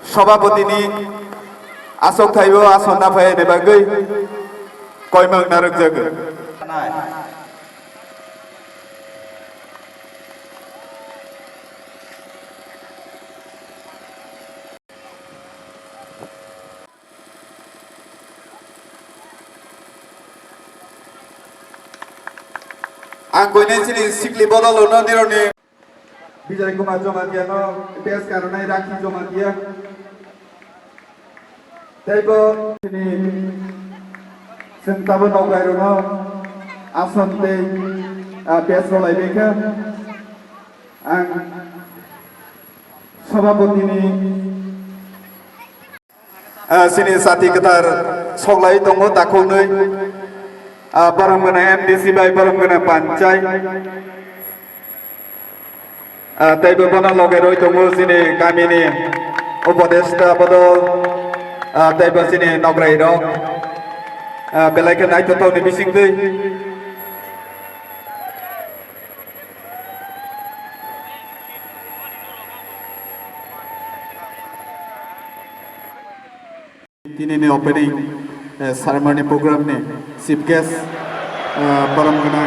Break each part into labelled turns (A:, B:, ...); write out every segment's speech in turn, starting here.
A: सभापतिनि आसक थाइबो आसन नाफायनि बागै कयमों नारक जोगो आं गयनाय सिनि सिकलि बदलनो निरनि विजय कुमार जमातियानो पेस कारनाय राखि जमातिया तैबो सिनि सेंताबो नगायरनो आसन ते पेस रलायबेखा आं सभापतिनि सिनि साथि कथार सगलाय दङ दाखौनै बरमगोना एमडीसी बाय बरमगोना पांचाय तैबो बना लगे रय दङ सिनि गामिनि उपदेष्टा बदल तैबो सिनि नगराय रक बेलायखौ नायथावनि बिसिंदै दिनैनि ओपनिं सारमनी प्रोग्रामनि चीफ गेस्ट बरमगोना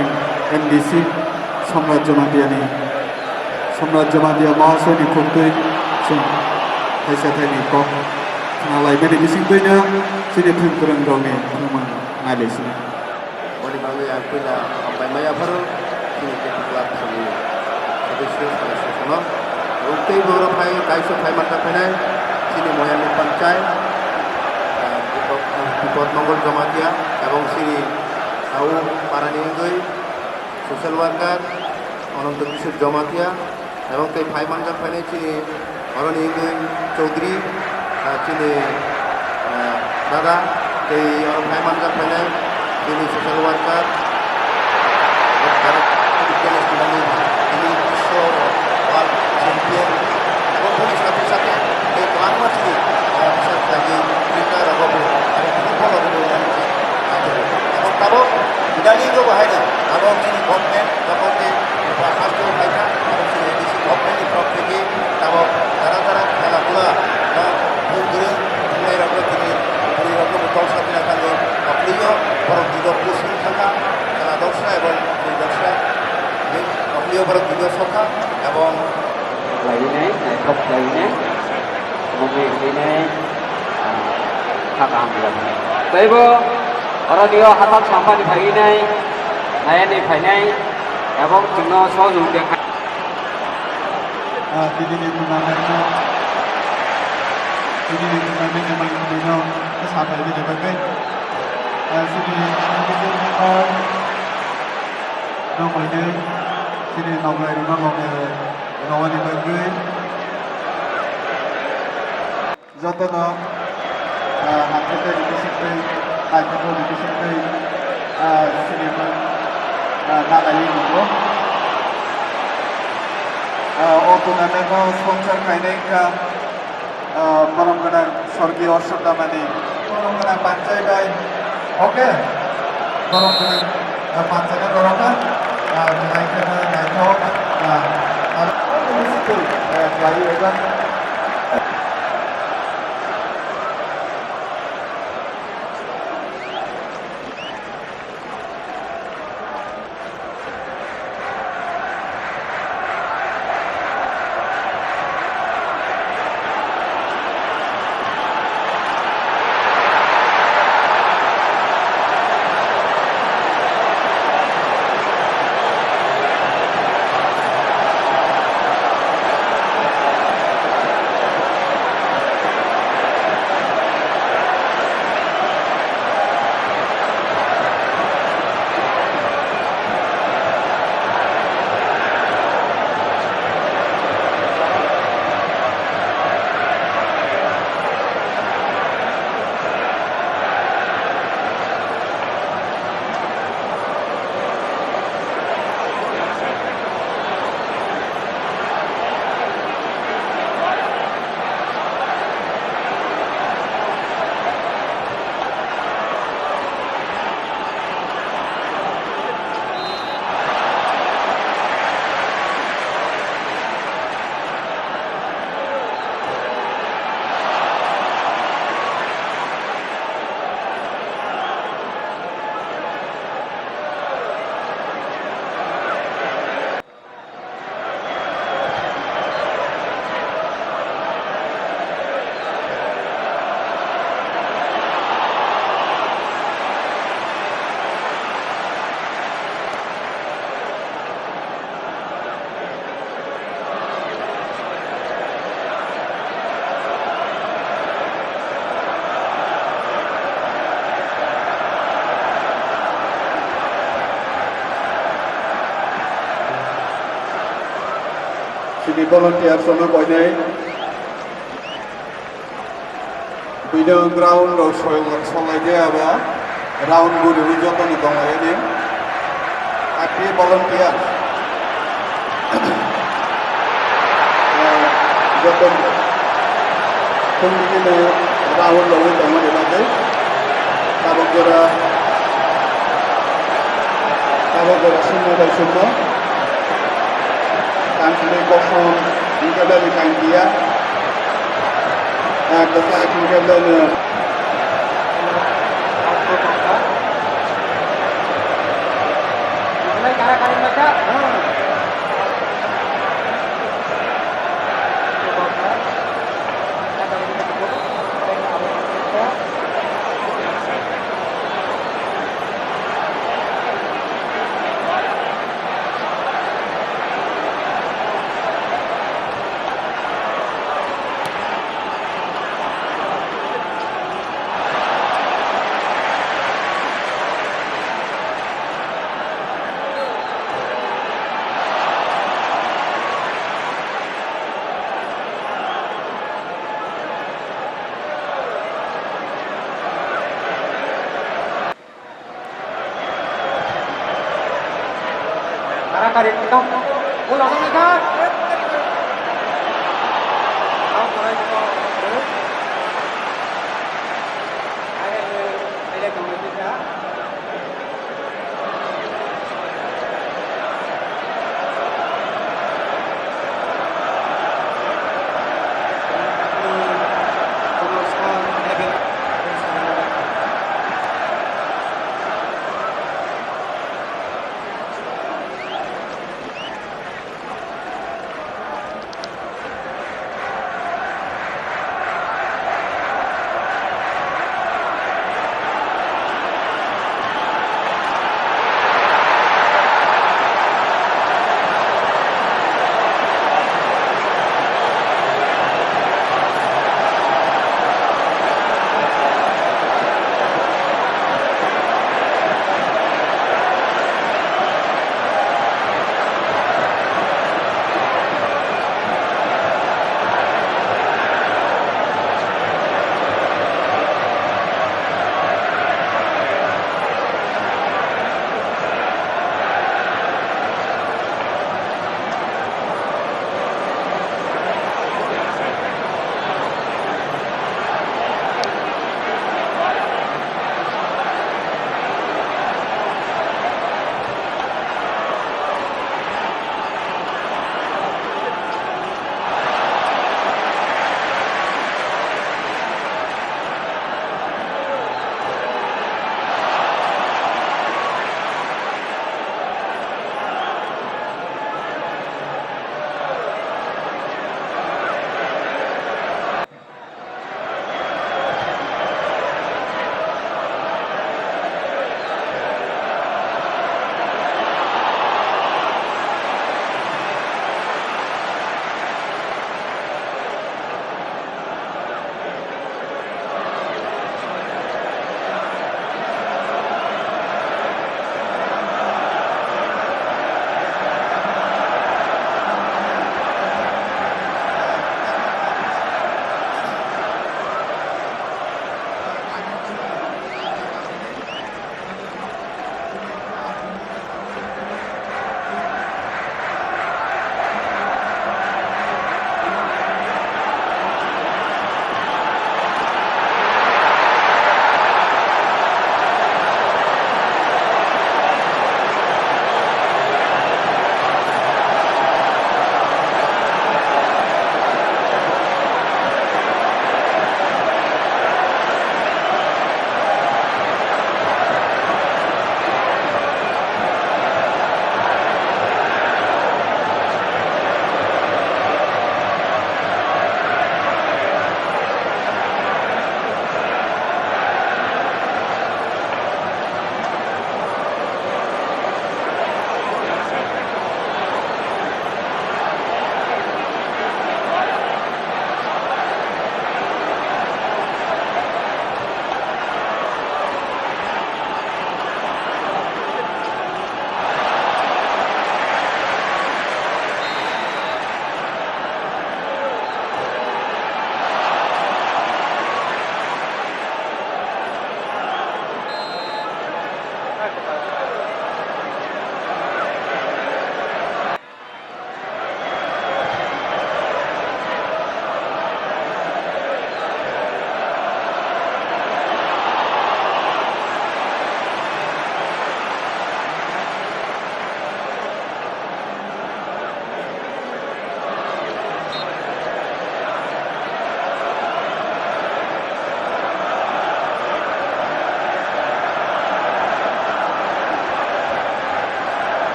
A: एमडीसी सम्राट जमातियानि महाशयनि खुंथै जों खायसे थाइनि कक नालायबोनि बिसिंदैनो जोंनि फोरों गावनि फोरोंमोन नायलायसिनो
B: बड़ी बांगे आपला बायमायाफोर जोंनि केपिटल आसामनि सदस्य सदस्यफोरनो उल्टै बर'फाय गायस' फाय माथा फैनाय जोंनि मयानि पन्चायत বিপদ মঙ্গল জমাতিয়া এবং শ্রী আউ পারানি গই সোশ্যাল ওয়ার্কার অনন্ত কিশোর জমাতিয়া এবং তাই ফাই মানজার ফাইনাই চিনি অরণি গই চৌধুরী চিনি দাদা এই ফাই মানজার ফাইনাই চিনি সোশ্যাল ওয়ার্কার তিনি বিশ্ব ওয়ার্ল্ড চ্যাম্পিয়ন এবং সাথে সাথে এই বাংলা চিনি বিশেষ লাগে ক্রিকেটার এবং তারপর ইদানিংও বাহাইনা এবং যিনি গভর্নমেন্ট যখন স্বাস্থ্য ফাইটা এবং সেই এডিসি গভর্নমেন্টनि তরফ থেকে এবং যারা খেলাধুলা ধরে थुनलाइ रखो दिनै बुरै रखो दल साथिना खालि अफ्लियो बरं दिगो पुसुं थाखा खेला दर्शा এবং बुरै दर्शा अफ्लियो बरं दिगो सखा এবং
C: लायनाय नायथब लायनाय मबे लायनाय थाखा हामलायनाय तैबो अरनियो हाथार सामफानि फायनाय नायनि फायनाय এবং जोंनो सहयोग देखा
A: दिनैनि टुर्नामेन्टनि माइखौनो साफायबोनि बागै जोंनि नगयनो जोंनि नगरायनो नगरनि बागै जतनो हाथाय बिसिंदै आइखौ बिसिंदै सिनेमा नालायि नंगौ ओ टुर्नामेन्टआव स्पन्सर खायनायखा बरमगोना स्वर्गीय अर्शदामानि बरमगोना पांचाय बाय ओके बरमगोना पांचाय ररका नायखौनो नायथाव लायो एबा happy volunteer sono boynay bino ground ro solai de aba round guru ri jotoni dongay ni happy volunteer joton kung ni round lo wi dongay ni bagay tabogora sunno bai sunno Tanzania kosong juga dari Kandia. Kita akan jalan.
C: Mulai kara-karin baca. Kara-karin kita. Ulang lagi kan?